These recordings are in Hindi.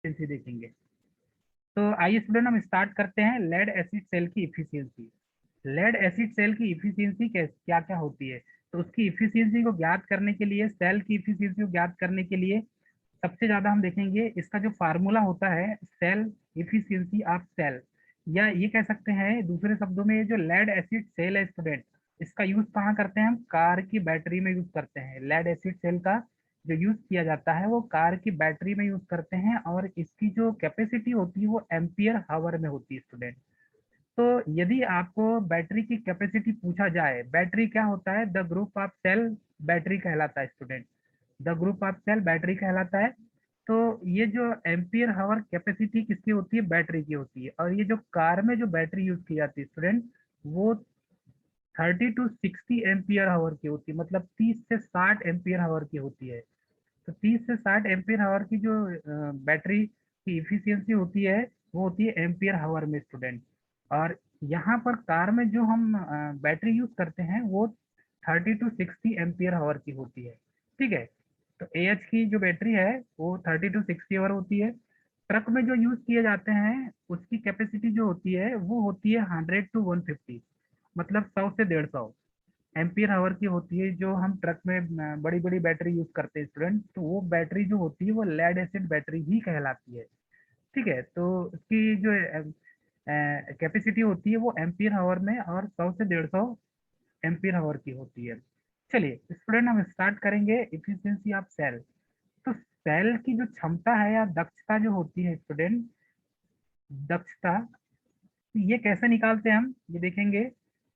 एफिशिएंसी देखेंगे। तो आइए स्टूडेंट हम स्टार्ट करते हैं लेड एसिड सेल की इफिशियंसी। लेड एसिड सेल की इफिशियंसी क्या क्या होती है, तो उसकी इफिशियंसी को ज्ञात करने के लिए, सेल की इफिशियंसी को ज्ञात करने के लिए सबसे ज्यादा हम देखेंगे इसका जो फार्मूला होता है, सेल इफिशियंसी ऑफ सेल, या ये कह सकते हैं दूसरे शब्दों में, ये जो लेड एसिड सेल है स्टूडेंट, इसका यूज कहाँ करते हैं हम? कार की बैटरी में यूज करते हैं। लेड एसिड सेल का जो यूज किया जाता है वो कार की बैटरी में यूज करते हैं, और इसकी जो कैपेसिटी होती है वो एम्पियर हावर में होती है स्टूडेंट। तो यदि आपको बैटरी की कैपेसिटी पूछा जाए, बैटरी क्या होता है? The group of cell battery कहलाता है student. The group of cell battery कहलाता है। तो ये जो एम्पियर हावर कैपेसिटी किसकी होती है? बैटरी की होती है। और ये जो कार में जो बैटरी यूज की जाती है स्टूडेंट, वो 30 to 60 एम्पियर हावर की होती है, मतलब 30 से 60 एम्पियर हावर की होती है। तो 30 से 60 एम्पियर हावर की जो बैटरी की इफिशियंसी होती है, वो होती है एम्पियर हावर में स्टूडेंट। और यहाँ पर कार में जो हम बैटरी यूज करते हैं वो 30 to 60 एम्पियर हावर की होती है। ठीक है, तो एच की जो बैटरी है वो 30 to 60 आवर होती है। ट्रक में जो यूज किए जाते हैं उसकी कैपेसिटी जो होती है वो होती है 100 to 150, मतलब 100 से 150 एम्पियर हावर की होती है। जो हम ट्रक में बड़ी बड़ी बैटरी यूज करते हैं स्टूडेंट, तो वो बैटरी जो होती है वो लेड एसिड बैटरी ही कहलाती है। ठीक है, तो इसकी जो कैपेसिटी होती है वो एम्पियर हावर में और 100 से 150 एम्पियर हावर की होती है। चलिए स्टूडेंट हम स्टार्ट करेंगे इफिशियंसी ऑफ सेल। तो सेल की जो क्षमता है या दक्षता जो होती है स्टूडेंट, दक्षता, ये कैसे निकालते हैं हम ये देखेंगे।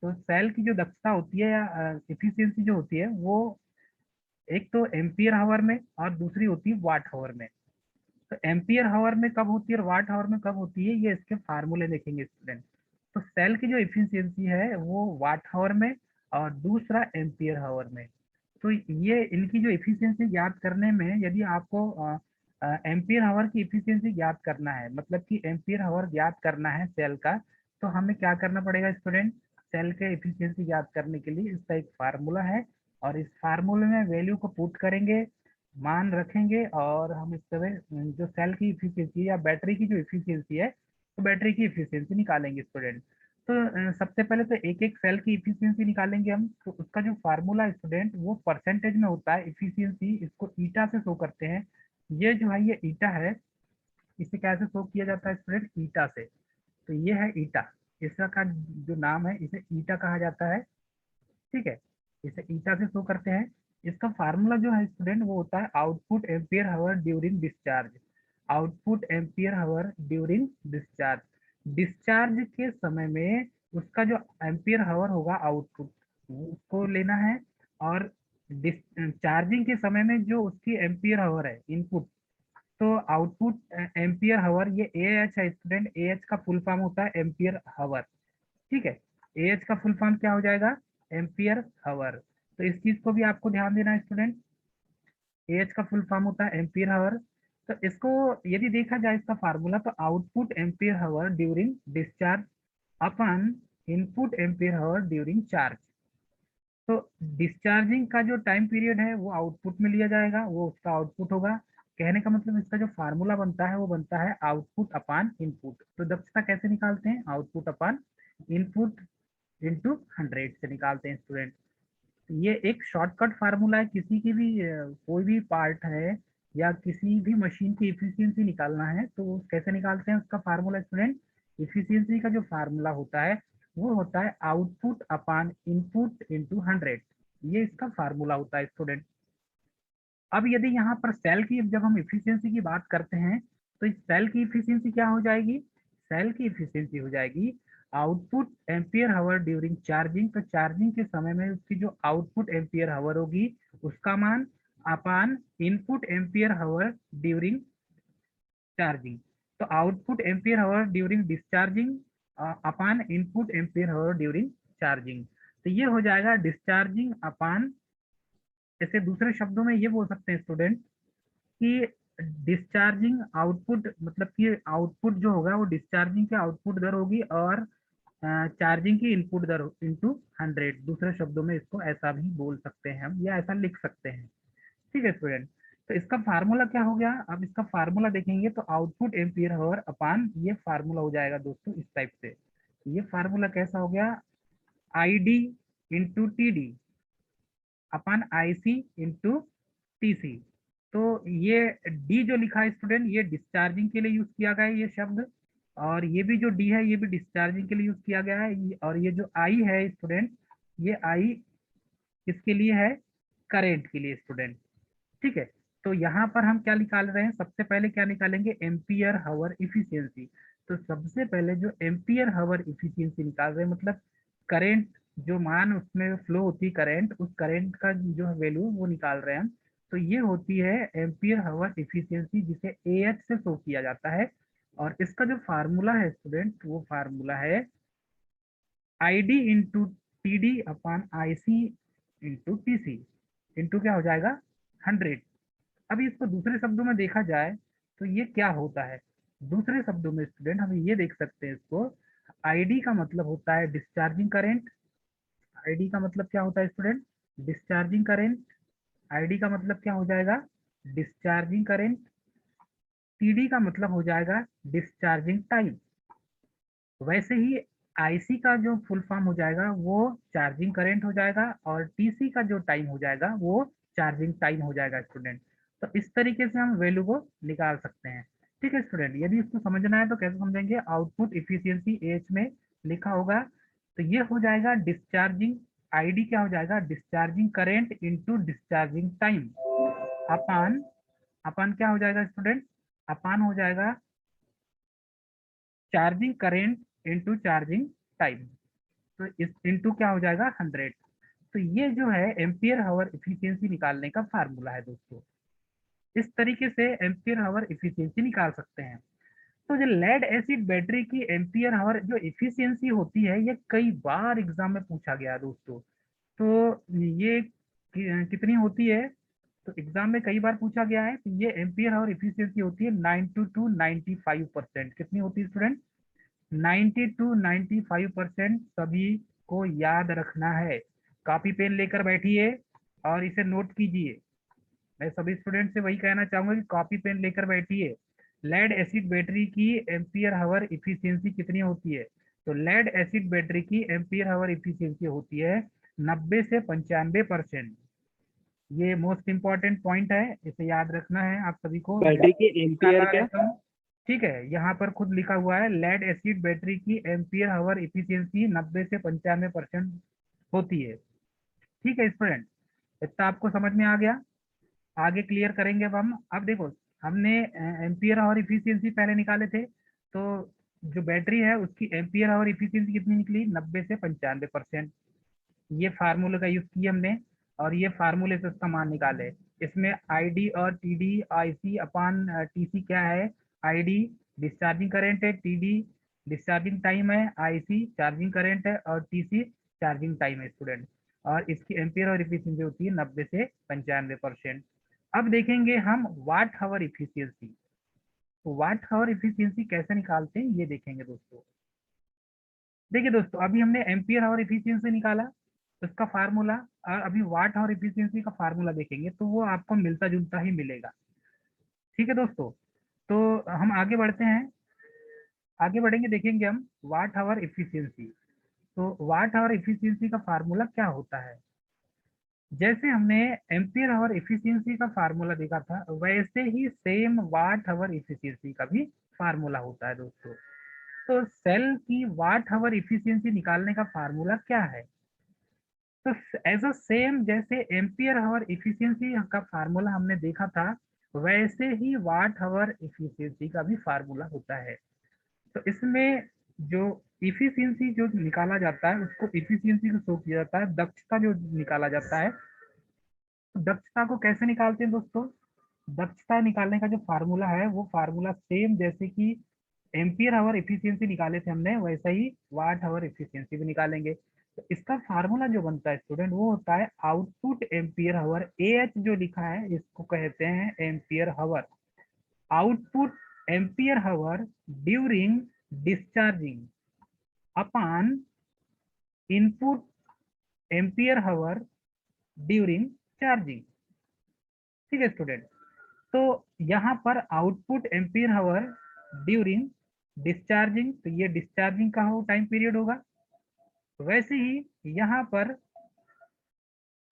तो सेल की जो दक्षता होती है या इफिशियंसी जो होती है वो एक तो एम्पियर हावर में और दूसरी होती है वाट हावर में। तो एम्पियर हावर में कब होती है और वाट हावर में कब होती है, ये इसके फार्मूले देखेंगे स्टूडेंट। तो सेल की जो इफिशियंसी है वो वाट हावर में और दूसरा एम्पियर हावर में। तो ये इनकी जो इफिशियंसी ज्ञात करने में, यदि आपको एम्पियर हावर की इफिशियंसी ज्ञात करना है, मतलब कि एम्पियर हावर ज्ञात करना है सेल का, तो हमें क्या करना पड़ेगा स्टूडेंट? सेल के इफिशियंसी ज्ञात करने के लिए इसका एक फार्मूला है, और इस फार्मूले में वैल्यू को पुट करेंगे, मान रखेंगे, और हम इस तरह जो सेल की इफिशियंसी या बैटरी की जो इफिशियंसी है, तो बैटरी की इफिशियंसी निकालेंगे स्टूडेंट। तो सबसे पहले तो एक एक सेल की इफिशियंसी निकालेंगे हम। तो उसका जो फार्मूला है स्टूडेंट वो परसेंटेज में होता है इफिशियंसी, इसको ईटा से शो करते हैं। ये जो है ये ईटा है, इसे कैसे शो किया जाता है स्टूडेंट? ईटा से। तो ये है ईटा, इसका जो नाम है इसे ईटा कहा जाता है। ठीक है, इसे ईटा से शो करते हैं। इसका फार्मूला जो है स्टूडेंट वो होता है आउटपुट एम्पियर हावर ड्यूरिंग डिस्चार्ज। आउटपुट एम्पियर हावर ड्यूरिंग डिस्चार्ज, डिस्चार्ज के समय में उसका जो एम्पियर हावर होगा आउटपुट, उसको लेना है। और चार्जिंग के समय में जो उसकी एम्पियर हावर है इनपुट, तो आउटपुट एम्पियर हावर, ये ए एच है स्टूडेंट। ए एच का फुल फॉर्म होता है एम्पियर हावर। ठीक है, ए एच का फुल फॉर्म क्या हो जाएगा? एम्पियर हावर। तो इस चीज को भी आपको ध्यान देना है स्टूडेंट। एच का फुल फॉर्म होता है एम्पियर हावर। तो इसको यदि देखा जाए इसका फार्मूला, तो आउटपुट एम्पियर हावर ड्यूरिंग डिस्चार्ज अपन इनपुट एम्पियर हावर ड्यूरिंग चार्ज। तो डिस्चार्जिंग का जो टाइम पीरियड है वो आउटपुट में लिया जाएगा, वो उसका आउटपुट होगा। कहने का मतलब इसका जो फार्मूला बनता है वो बनता है आउटपुट अपान इनपुट। तो दक्षता कैसे निकालते हैं? आउटपुट अपान इनपुट इंटू 100 से निकालते हैं स्टूडेंट। ये एक शॉर्टकट फार्मूला है, किसी की भी कोई भी पार्ट है या किसी भी मशीन की इफिशियंसी निकालना है तो कैसे निकालते हैं उसका फार्मूला स्टूडेंट? इफिशियंसी का जो फार्मूला होता है वो होता है आउटपुट अपान इनपुट इंटू 100। ये इसका फार्मूला होता है स्टूडेंट। अब यदि यहाँ पर सेल की, जब हम इफिशियंसी की बात करते हैं, तो इस सेल की इफिशियंसी क्या हो जाएगी? सेल की इफिशियंसी हो जाएगी आउटपुट एम्पियर हावर ड्यूरिंग चार्जिंग। तो चार्जिंग के समय में उसकी जो आउटपुट एम्पियर हावर होगी उसका मान अपान इनपुट एम्पियर हावर ड्यूरिंग चार्जिंग। तो आउटपुट एम्पियर हावर ड्यूरिंग डिस्चार्जिंग अपान इनपुट एम्पियर हावर ड्यूरिंग चार्जिंग। तो ये हो जाएगा डिस्चार्जिंग अपान, जैसे दूसरे शब्दों में ये बोल सकते हैं स्टूडेंट कि डिस्चार्जिंग आउटपुट, मतलब कि आउटपुट जो होगा वो डिस्चार्जिंग के आउटपुट दर होगी और चार्जिंग की इनपुट दर इंटू 100। दूसरे शब्दों में इसको ऐसा भी बोल सकते हैं हम, या ऐसा लिख सकते हैं। ठीक है स्टूडेंट, तो इसका फार्मूला क्या हो गया, अब इसका फार्मूला देखेंगे तो आउटपुट एम्पियर हावर अपान ये फार्मूला हो जाएगा दोस्तों इस टाइप से। ये फार्मूला कैसा हो गया, I D into T D upon I C into T C. तो ये डी जो लिखा है स्टूडेंट, ये डिस्चार्जिंग के लिए यूज किया गया है ये शब्द, और ये भी जो डी है ये भी डिस्चार्जिंग के लिए यूज किया गया है। और ये जो आई है स्टूडेंट, ये आई किसके लिए है, करेंट के लिए स्टूडेंट। ठीक है, तो यहाँ पर हम क्या निकाल रहे हैं, सबसे पहले क्या निकालेंगे, एम्पियर हावर इफिशियंसी। तो सबसे पहले जो एम्पियर हावर इफिशियंसी निकाल रहे हैं, मतलब करंट जो मान उसमें फ्लो होती है करंट, उस करंट का जो वैल्यू वो निकाल रहे हैं हम। तो ये होती है एम्पियर हावर इफिशियंसी, जिसे ए एच से शो किया जाता है। और इसका जो फार्मूला है स्टूडेंट, वो फार्मूला है I D into T D upon I C into T C, into क्या हो जाएगा 100। अभी इसको दूसरे शब्दों में देखा जाए तो ये क्या होता है, दूसरे शब्दों में स्टूडेंट हम ये देख सकते हैं इसको, आईडी का मतलब होता है डिस्चार्जिंग करंट। आईडी का मतलब क्या होता है स्टूडेंट, डिस्चार्जिंग करंट। आईडी का मतलब क्या हो जाएगा, डिस्चार्जिंग करंट। टीडी का मतलब हो जाएगा डिस्चार्जिंग टाइम। वैसे ही आईसी का जो फुल फॉर्म हो जाएगा वो चार्जिंग करंट हो जाएगा, और टीसी का जो टाइम हो जाएगा वो चार्जिंग टाइम हो जाएगा स्टूडेंट। तो इस तरीके से हम वैल्यू को निकाल सकते हैं। ठीक है स्टूडेंट, यदि इसको समझना है तो कैसे समझेंगे, आउटपुट इफिशियंसी एच में लिखा होगा, तो ये हो जाएगा डिस्चार्जिंग, आईडी क्या हो जाएगा, discharging current into discharging time upon, upon क्या हो जाएगा स्टूडेंट, अपान हो जाएगा charging current into charging time. तो इस इंटू क्या हो जाएगा 100। तो ये जो है एम्पियर हावर इफिशियंसी निकालने का फार्मूला है दोस्तों। इस तरीके से एम्पियर हावर इफिशियंसी निकाल सकते हैं। तो जो लेड एसिड बैटरी की एम्पियर हावर जो इफिशियंसी होती है, ये कई बार एग्जाम में पूछा गया है दोस्तों। तो ये कितनी होती है, तो एग्जाम में कई बार पूछा गया है। तो ये एम्पियर हावर इफिशियंसी होती है 90 टू 95%। कितनी होती है स्टूडेंट, 90 टू 95% सभी को याद रखना है। कॉपी पेन लेकर बैठिए और इसे नोट कीजिए। मैं सभी स्टूडेंट से वही कहना चाहूंगा कि कॉपी पेन लेकर बैठिए। लेड एसिड बैटरी की एम्पियर हावर इफिशियंसी कितनी होती है, तो लेड एसिड बैटरी की एम्पियर हावर इफिशियंसी होती है 90 से 95%। ये मोस्ट इंपॉर्टेंट पॉइंट है, इसे याद रखना है आप सभी को। बैटरी की एम्पियर निकाला है क्या? तो ठीक है, यहाँ पर खुद लिखा हुआ है लेड एसिड बैटरी की एम्पियर हावर इफिशियंसी 90 से 95% होती है। ठीक है स्टूडेंट, इतना आपको समझ में आ गया। आगे क्लियर करेंगे अब देखो, हमने एम्पियर आवर इफिशियंसी पहले निकाले थे। तो जो बैटरी है उसकी एम्पियर आवर इफिशियंसी कितनी निकली, 90 से 95%। ये फार्मूले का यूज किया हमने, और ये फार्मूले से उसका मान निकाले। इसमें आईडी और टीडी आईसी अपान टीसी क्या है, आईडी डिस्चार्जिंग करंट है, टीडी डिस्चार्जिंग टाइम है, आईसी चार्जिंग करंट है, और टीसी चार्जिंग टाइम है स्टूडेंट। और इसकी एम्पियर और इफिशियंसी होती है 90 से 95%। अब देखेंगे हम वाट हावर इफिशियंसी। तो वाट हावर इफिशियंसी कैसे निकालते हैं ये देखेंगे दोस्तों। देखिए दोस्तों, अभी हमने एम्पियर हावर इफिशियंसी निकाला, उसका फार्मूला, और अभी वाट हावर इफिशियंसी का फार्मूला देखेंगे तो वो आपको मिलता जुलता ही मिलेगा। ठीक है दोस्तों, तो हम आगे बढ़ते हैं। आगे बढ़ेंगे, देखेंगे हम वाट हावर इफिशियंसी। तो वाट हावर इफिशियंसी का फार्मूला क्या होता है, जैसे हमने एम्पियर आवर इफिशियंसी का फार्मूला देखा था, वैसे ही सेम वाट आवर इफिशियंसी का भी फार्मूला होता है दोस्तों। तो सेल की वाट आवर इफिशियंसी निकालने का फार्मूला क्या है, तो एज अ सेम जैसे एम्पियर आवर इफिशियंसी का फार्मूला हमने देखा था, वैसे ही वाट आवर इफिशियंसी का भी फार्मूला होता है। तो इसमें जो इफिशियंसी जो निकाला जाता है उसको इफिशियंसी को शो किया जाता है, दक्षता जो निकाला जाता है। तो दक्षता को कैसे निकालते हैं दोस्तों, दक्षता निकालने का जो फार्मूला है वो फार्मूला सेम जैसे कि एम्पियर आवर इफिशियंसी निकाले थे हमने, वैसा ही वाट आवर इफिशियंसी भी निकालेंगे। तो इसका फार्मूला जो बनता है स्टूडेंट, वो होता है output ampere hour, A H जो लिखा है इसको कहते हैं ampere hour. Output ampere hour during discharging upon input ampere hour during charging. ठीक है स्टूडेंट, तो यहाँ पर आउटपुट एम्पियर हावर ड्यूरिंग डिस्चार्जिंग, तो ये डिस्चार्जिंग का हो टाइम पीरियड होगा। वैसे ही यहाँ पर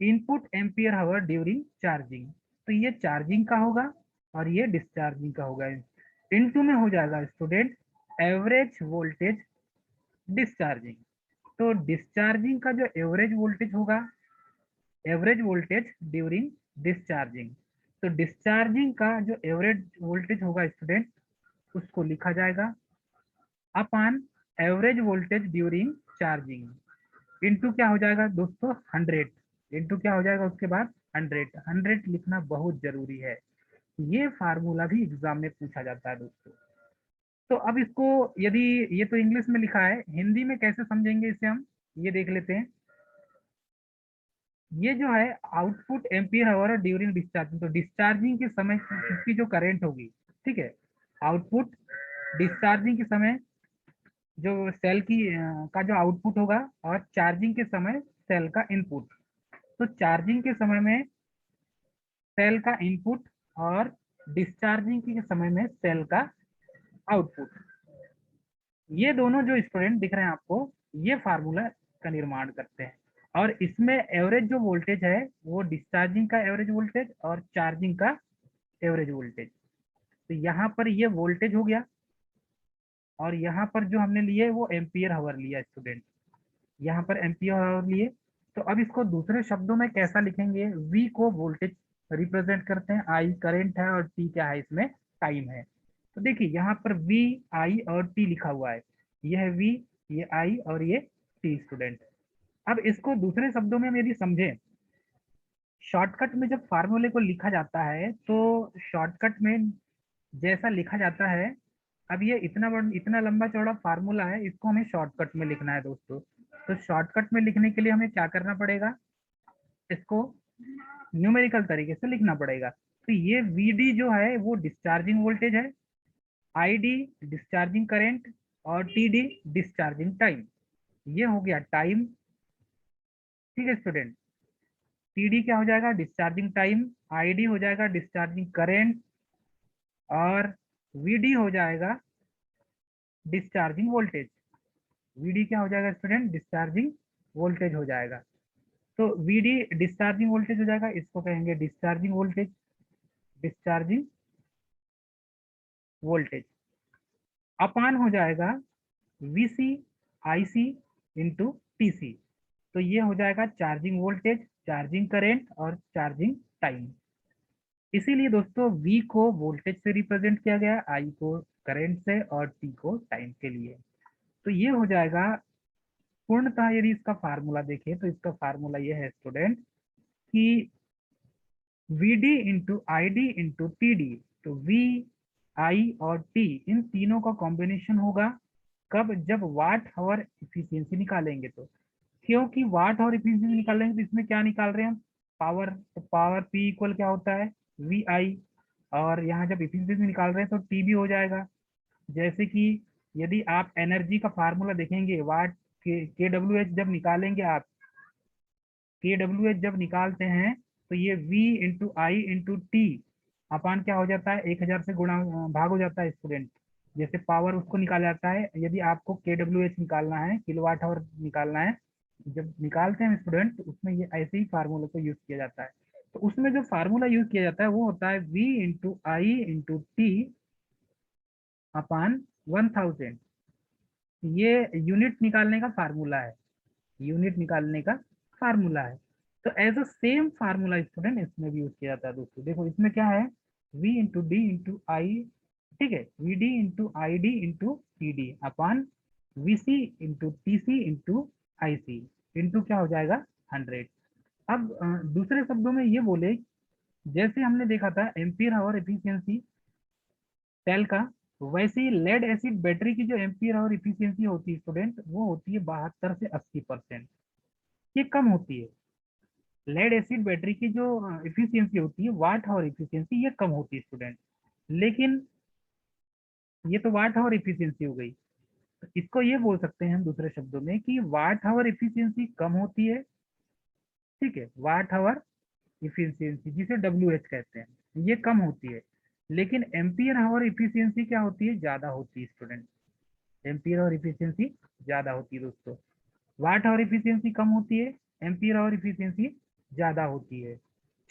इनपुट एम्पियर हावर ड्यूरिंग चार्जिंग, तो ये चार्जिंग का होगा और ये डिस्चार्जिंग का होगा। इनटू में हो जाएगा स्टूडेंट एवरेज वोल्टेज डिस्चार्जिंग। तो डिस्चार्जिंग का जो एवरेज वोल्टेज होगा, एवरेज वोल्टेज ड्यूरिंग डिस्चार्जिंग, तो डिस्चार्जिंग का जो एवरेज वोल्टेज होगा स्टूडेंट, उसको लिखा जाएगा upon average voltage during charging into क्या हो जाएगा दोस्तों 100, इनटू क्या हो जाएगा उसके बाद 100 लिखना बहुत जरूरी है। ये फार्मूला भी एग्जाम में पूछा जाता है दोस्तों। तो अब इसको, यदि ये तो इंग्लिश में लिखा है, हिंदी में कैसे समझेंगे इसे हम ये देख लेते हैं। ये जो है output ampere hour during discharging, तो डिस्चार्जिंग के समय इसकी जो करंट होगी, ठीक है, आउटपुट डिस्चार्जिंग के समय जो सेल की का जो आउटपुट होगा और चार्जिंग के समय सेल का इनपुट। तो चार्जिंग के समय में सेल का इनपुट और डिस्चार्जिंग के समय में सेल का आउटपुट, ये दोनों जो स्टूडेंट दिख रहे हैं आपको, ये फार्मूला का निर्माण करते हैं। और इसमें एवरेज जो वोल्टेज है वो डिस्चार्जिंग का एवरेज वोल्टेज और चार्जिंग का एवरेज वोल्टेज। तो यहाँ पर ये वोल्टेज हो गया और यहाँ पर जो हमने लिए वो एम्पियर हावर लिया स्टूडेंट, यहाँ पर एम्पियर हावर लिए। तो अब इसको दूसरे शब्दों में कैसा लिखेंगे, V को वोल्टेज रिप्रेजेंट करते हैं, I करंट है और T क्या है इसमें टाइम है। तो देखिए यहाँ पर V, I और T लिखा हुआ है, ये है V, ये I और ये T स्टूडेंट। अब इसको दूसरे शब्दों में हम यदि समझें, शॉर्टकट में जब फार्मूले को लिखा जाता है तो शॉर्टकट में जैसा लिखा जाता है, अब ये इतना लंबा चौड़ा फार्मूला है, इसको हमें शॉर्टकट में लिखना है दोस्तों। तो शॉर्टकट में लिखने के लिए हमें क्या करना पड़ेगा, इसको न्यूमेरिकल तरीके से लिखना पड़ेगा। तो ये VD जो है वो डिस्चार्जिंग वोल्टेज है, ID डिस्चार्जिंग करंट और TD डिस्चार्जिंग टाइम। ये हो गया टाइम, ठीक है स्टूडेंट। TD क्या हो जाएगा डिस्चार्जिंग टाइम, ID हो जाएगा डिस्चार्जिंग करंट और VD हो जाएगा डिस्चार्जिंग वोल्टेज। VD क्या हो जाएगा स्टूडेंट डिस्चार्जिंग वोल्टेज हो जाएगा। तो VD डिस्चार्जिंग वोल्टेज हो जाएगा, इसको कहेंगे डिस्चार्जिंग वोल्टेज, डिस्चार्जिंग वोल्टेज अपान हो जाएगा VC IC इंटू TC। तो ये हो जाएगा चार्जिंग वोल्टेज, चार्जिंग करंट और चार्जिंग टाइम। इसीलिए दोस्तों V को वोल्टेज से रिप्रेजेंट किया गया, I को करंट से और T को टाइम के लिए। तो ये हो जाएगा पूर्णतः, यदि इसका फार्मूला देखें तो इसका फार्मूला ये है स्टूडेंट कि VD into ID into TD, तो V, I और T इन तीनों का कॉम्बिनेशन होगा कब, जब वाट आवर इफिशियंसी निकालेंगे। तो क्योंकि वाट आवर इफिशियंसी निकालेंगे तो इसमें क्या निकाल रहे हैं हम, पावर। तो पावर P इक्वल क्या होता है VI, और यहाँ जब इफिशियंसी निकाल रहे हैं तो T भी हो जाएगा। जैसे कि यदि आप एनर्जी का फार्मूला देखेंगे, वाट के डब्ल्यू एच जब निकालेंगे आप, के डब्ल्यू एच जब निकालते हैं तो ये V इंटू आई इंटू टी अपान क्या हो जाता है 1000 से गुणा भाग हो जाता है स्टूडेंट। जैसे पावर उसको निकाला जाता है, यदि आपको के डब्ल्यू एच निकालना है, किलोवाट आवर निकालना है, जब निकालते हैं स्टूडेंट उसमें ये ऐसे ही फार्मूले को यूज किया जाता है। तो उसमें जो फार्मूला यूज किया जाता है वो होता है V इंटू आई इंटू टी अपान 1000। ये यूनिट निकालने का फार्मूला है, यूनिट निकालने का फार्मूला है। तो as a same formula student इसमें भी यूज किया जाता है दोस्तों। देखो इसमें क्या है, V into D into I, ठीक है, V D into I D into T D upon V C into T C into I C into क्या हो जाएगा 100। अब दूसरे शब्दों में ये बोले, जैसे हमने देखा था एम्पियर आवर एफिशिएंसी सेल का, वैसे ही लेड एसिड बैटरी की जो एम्पियर आवर इफिशियंसी होती है स्टूडेंट, वो होती है 72 से 80%, ये कम होती है। लेड एसिड बैटरी की जो इफिशियंसी होती है, वाट आवर इफिशियंसी, ये कम होती है स्टूडेंट। लेकिन ये तो वाट आवर इफिशियंसी हो गई, तो इसको ये बोल सकते हैं हम दूसरे शब्दों में कि वाट आवर इफिशियंसी कम होती है, ठीक है, वाट आवर इफिशियंसी जिसे डब्ल्यू एच कहते हैं। ये कम होती है, लेकिन एम्पियर आवर इफिशियंसी क्या होती है, ज्यादा होती है स्टूडेंट। एम्पियर आवर इफिशियंसी ज्यादा होती है दोस्तों। वाट आवर इफिशियंसी कम होती है, एम्पियर आवर इफिशियंसी ज्यादा होती है।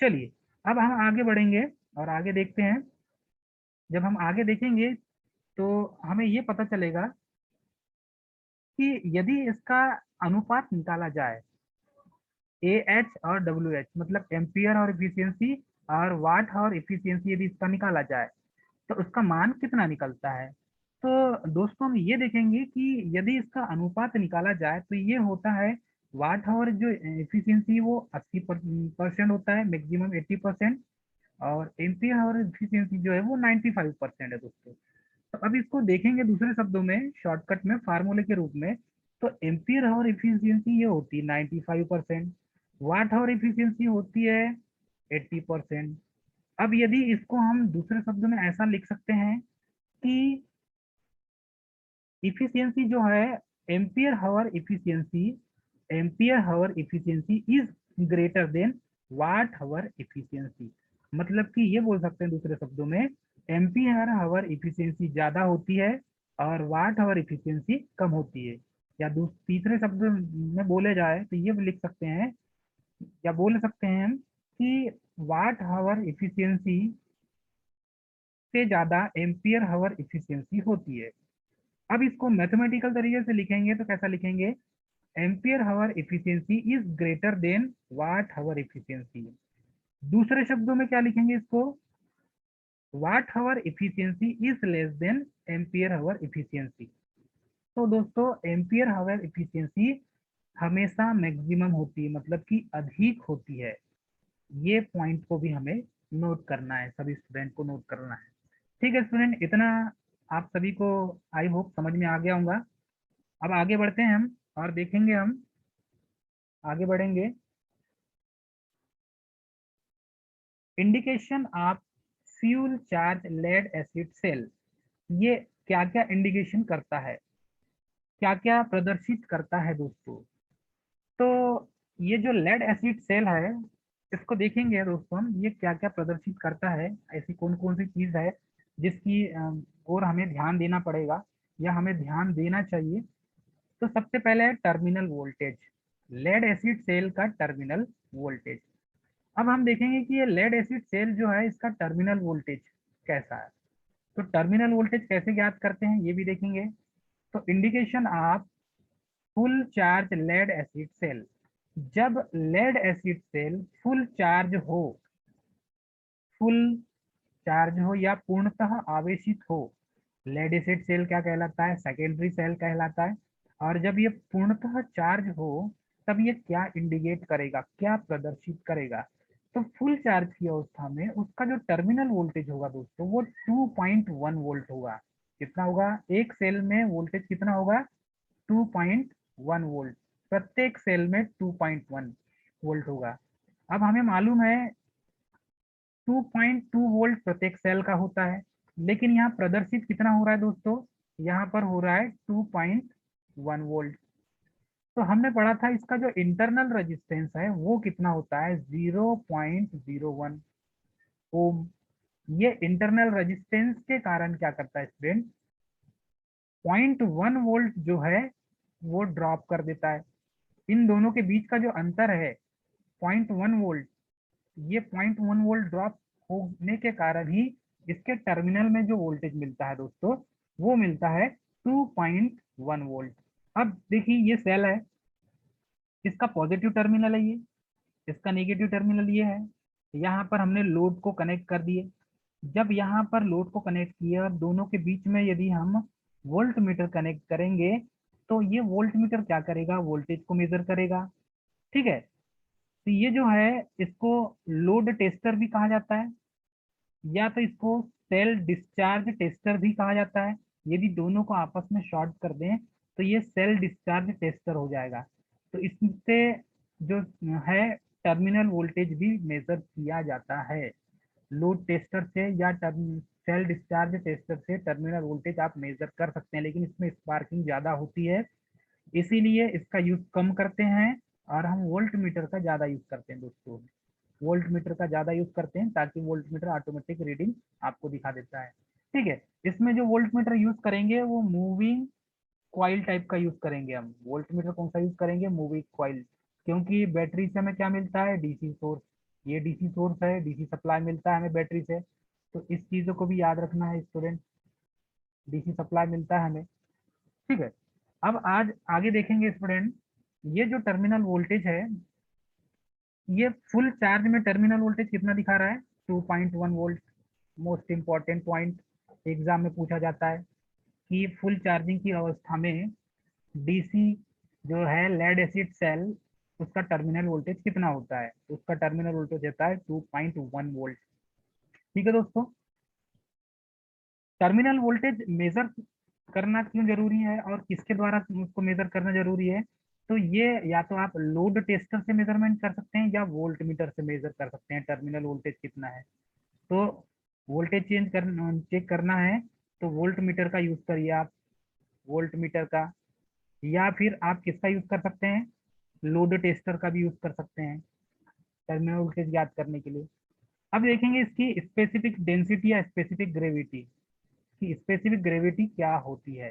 चलिए अब हम आगे बढ़ेंगे और आगे देखते हैं। जब हम आगे देखेंगे तो हमें ये पता चलेगा कि यदि इसका अनुपात निकाला जाए, ए एच और डब्ल्यू एच मतलब एम्पियर और इफिशियंसी और वाट और इफिशियंसी, यदि इसका निकाला जाए तो उसका मान कितना निकलता है। तो दोस्तों हम ये देखेंगे कि यदि इसका अनुपात निकाला जाए तो ये होता है, वाट आवर जो इफिशियंसी वो 80% होता है, मैक्सिमम 80%, और एम्पियर आवर इफिशियंसी जो है वो 95% है दोस्तों। तो अब इसको देखेंगे दूसरे शब्दों में, शॉर्टकट में, फार्मूले के रूप में। तो एम्पियर आवर इफिशियंसी ये होती है 95%, वाट आवर इफिशियंसी होती है 80%। अब यदि इसको हम दूसरे शब्दों में ऐसा लिख सकते हैं कि इफिशियंसी जो है, ampere hour efficiency, ampere hour efficiency is greater than watt hour efficiency. मतलब कि ये बोल सकते हैं दूसरे शब्दों में, एम्पियर हावर इफिशियंसी ज्यादा होती है और वाट हावर इफिशियंसी कम होती है। या तीसरे शब्द में बोले जाए तो ये लिख सकते हैं या बोल सकते हैं हम कि वाट हावर इफिशियंसी से ज्यादा एम्पियर हावर इफिशियंसी होती है। अब इसको मैथमेटिकल तरीके से लिखेंगे तो कैसा लिखेंगे, ampere hour efficiency is greater than watt hour efficiency. दूसरे शब्दों में क्या लिखेंगे इसको, watt hour efficiency is less than ampere hour efficiency. तो दोस्तों एम्पियर हावर इफिशियंसी हमेशा मैक्सिमम होती है, मतलब कि अधिक होती है। ये पॉइंट को भी हमें नोट करना है, सभी स्टूडेंट को नोट करना है। ठीक है स्टूडेंट, इतना आप सभी को आई होप समझ में आ गया होगा। अब आगे बढ़ते हैं हम और देखेंगे, हम आगे बढ़ेंगे। Indication of fuel charge lead acid cell, ये क्या क्या इंडिकेशन करता है, क्या क्या प्रदर्शित करता है दोस्तों। तो ये जो लेड एसिड सेल है, इसको देखेंगे दोस्तों हम, ये क्या क्या प्रदर्शित करता है, ऐसी कौन कौन सी चीज है जिसकी और हमें ध्यान देना पड़ेगा या हमें ध्यान देना चाहिए। तो सबसे पहले है terminal voltage, lead acid cell का टर्मिनल वोल्टेज। अब हम देखेंगे कि ये लेड एसिड सेल जो है इसका टर्मिनल वोल्टेज कैसा है। तो टर्मिनल वोल्टेज कैसे ज्ञात करते हैं ये भी देखेंगे। तो indication of full charge lead acid cell, जब lead acid cell full charge हो, फुल चार्ज हो या पूर्णतः आवेशित हो, लेड एसिड सेल क्या कहलाता है, सेकेंडरी सेल कहलाता है। और जब ये पूर्णतः चार्ज हो तब ये क्या इंडिकेट करेगा, क्या प्रदर्शित करेगा। तो फुल चार्ज की अवस्था में उसका जो टर्मिनल वोल्टेज होगा दोस्तों वो 2.1 वोल्ट होगा। कितना होगा, एक सेल में वोल्टेज कितना होगा, 2.1 वोल्ट। प्रत्येक सेल में 2.1 वोल्ट होगा। अब हमें मालूम है 2.2 वोल्ट प्रत्येक सेल का होता है, लेकिन यहाँ प्रदर्शित कितना हो रहा है दोस्तों, यहाँ पर हो रहा है 2.1 वोल्ट। तो हमने पढ़ा था इसका जो इंटरनल रेजिस्टेंस है वो कितना होता है, 0.01 ओम। ये इंटरनल रेजिस्टेंस के कारण क्या करता है स्टूडेंट, 0.1 वोल्ट जो है वो ड्रॉप कर देता है। इन दोनों के बीच का जो अंतर है 0.1 वोल्ट, ये 0.1 वोल्ट ड्रॉप होने के कारण ही इसके टर्मिनल में जो वोल्टेज मिलता है दोस्तों वो मिलता है 2.1 वोल्ट। अब देखिए ये सेल है, इसका पॉजिटिव टर्मिनल है ये, इसका नेगेटिव टर्मिनल ये है। यहाँ पर हमने लोड को कनेक्ट कर दिए। जब यहाँ पर लोड को कनेक्ट किया और दोनों के बीच में यदि हम वोल्ट मीटर कनेक्ट करेंगे तो ये वोल्ट मीटर क्या करेगा, वोल्टेज को मेजर करेगा। ठीक है, तो ये जो है इसको लोड टेस्टर भी कहा जाता है, या तो इसको सेल डिस्चार्ज टेस्टर भी कहा जाता है। यदि दोनों को आपस में शॉर्ट कर दें तो ये सेल डिस्चार्ज टेस्टर हो जाएगा। तो इससे जो है टर्मिनल वोल्टेज भी मेजर किया जाता है। लोड टेस्टर से या सेल डिस्चार्ज टेस्टर से टर्मिनल वोल्टेज आप मेजर कर सकते हैं, लेकिन इसमें स्पार्किंग ज्यादा होती है, इसीलिए इसका यूज कम करते हैं और हम वोल्ट मीटर का ज्यादा यूज करते हैं दोस्तों। वोल्ट मीटर का ज्यादा यूज करते हैं ताकि वोल्ट मीटर ऑटोमेटिक रीडिंग आपको दिखा देता है। ठीक है, इसमें जो वोल्ट मीटर यूज करेंगे वो मूविंग कॉइल टाइप का यूज करेंगे। हम वोल्ट मीटर कौन सा यूज करेंगे? मूविंग कॉइल, क्योंकि बैटरी से हमें क्या मिलता है? DC source. ये डीसी सोर्स है, डीसी सप्लाई मिलता है हमें बैटरी से। तो इस चीजों को भी याद रखना है स्टूडेंट, डीसी सप्लाई मिलता है हमें। ठीक है, अब आज आगे देखेंगे स्टूडेंट, ये जो टर्मिनल वोल्टेज है, ये फुल चार्ज में टर्मिनल वोल्टेज कितना दिखा रहा है? 2.1 volt. Most important point exam में पूछा जाता है कि फुल चार्जिंग की अवस्था में डीसी जो है लेड एसिड सेल, उसका टर्मिनल वोल्टेज कितना होता है? तो उसका टर्मिनल वोल्टेज होता है 2.1 वोल्ट। ठीक है दोस्तों, टर्मिनल वोल्टेज मेजर करना क्यों जरूरी है और किसके द्वारा उसको मेजर करना जरूरी है? तो ये या तो आप लोड टेस्टर से मेजरमेंट कर सकते हैं या वोल्ट मीटर से मेजर कर सकते हैं टर्मिनल वोल्टेज कितना है। तो वोल्टेज चेक करना है तो वोल्ट मीटर का यूज करिए आप, वोल्ट मीटर का। या फिर आप किसका यूज कर सकते हैं? लोड टेस्टर का भी यूज कर सकते हैं टर्मिनल वोल्टेज ज्ञात करने के लिए। अब देखेंगे इसकी स्पेसिफिक डेंसिटी या स्पेसिफिक ग्रेविटी, कि स्पेसिफिक ग्रेविटी क्या होती है।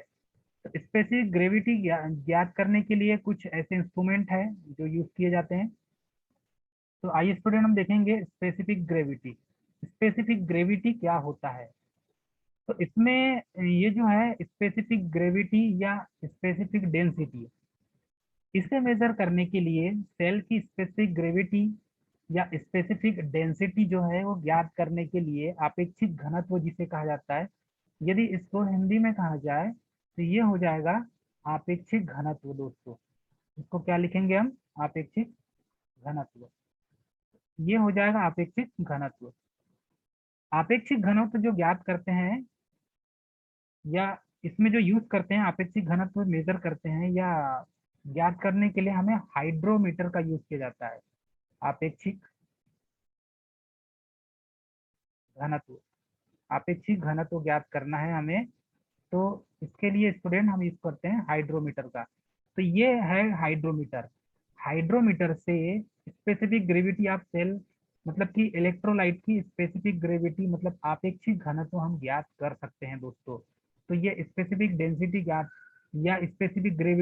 तो स्पेसिफिक ग्रेविटी ज्ञात करने के लिए कुछ ऐसे इंस्ट्रूमेंट है जो यूज किए जाते हैं। तो आइए स्टूडेंट हम देखेंगे स्पेसिफिक ग्रेविटी। स्पेसिफिक ग्रेविटी क्या होता है? तो इसमें ये जो है स्पेसिफिक ग्रेविटी या स्पेसिफिक डेंसिटी, इसे मेजर करने के लिए सेल की स्पेसिफिक ग्रेविटी या स्पेसिफिक डेंसिटी जो है वो ज्ञात करने के लिए आपेक्षिक घनत्व जिसे कहा जाता है, यदि इसको हिंदी में कहा जाए तो ये हो जाएगा आपेक्षिक घनत्व दोस्तों। इसको क्या लिखेंगे हम? आपेक्षिक घनत्व। ये हो जाएगा आपेक्षिक घनत्व। आपेक्षिक घनत्व जो ज्ञात करते हैं या इसमें जो यूज करते हैं आपेक्षिक घनत्व मेजर करते हैं या ज्ञात करने के लिए हमें हाइड्रोमीटर का यूज किया जाता है। आपेक्षिक घनत्व, आपेक्षिक घनत्व ज्ञात करना है हमें, तो इसके लिए स्टूडेंट हम यूज करते हैं हाइड्रोमीटर का। तो ये है हाइड्रोमीटर। हाइड्रोमीटर से स्पेसिफिक ग्रेविटी ऑफ सेल, मतलब कि इलेक्ट्रोलाइट की स्पेसिफिक ग्रेविटी मतलब आपेक्षिक घनत्व हम ज्ञात कर सकते हैं दोस्तों। तो ये स्पेसिफिक डेंसिटी ज्ञात या स्पेसिफिक ग्रेविटी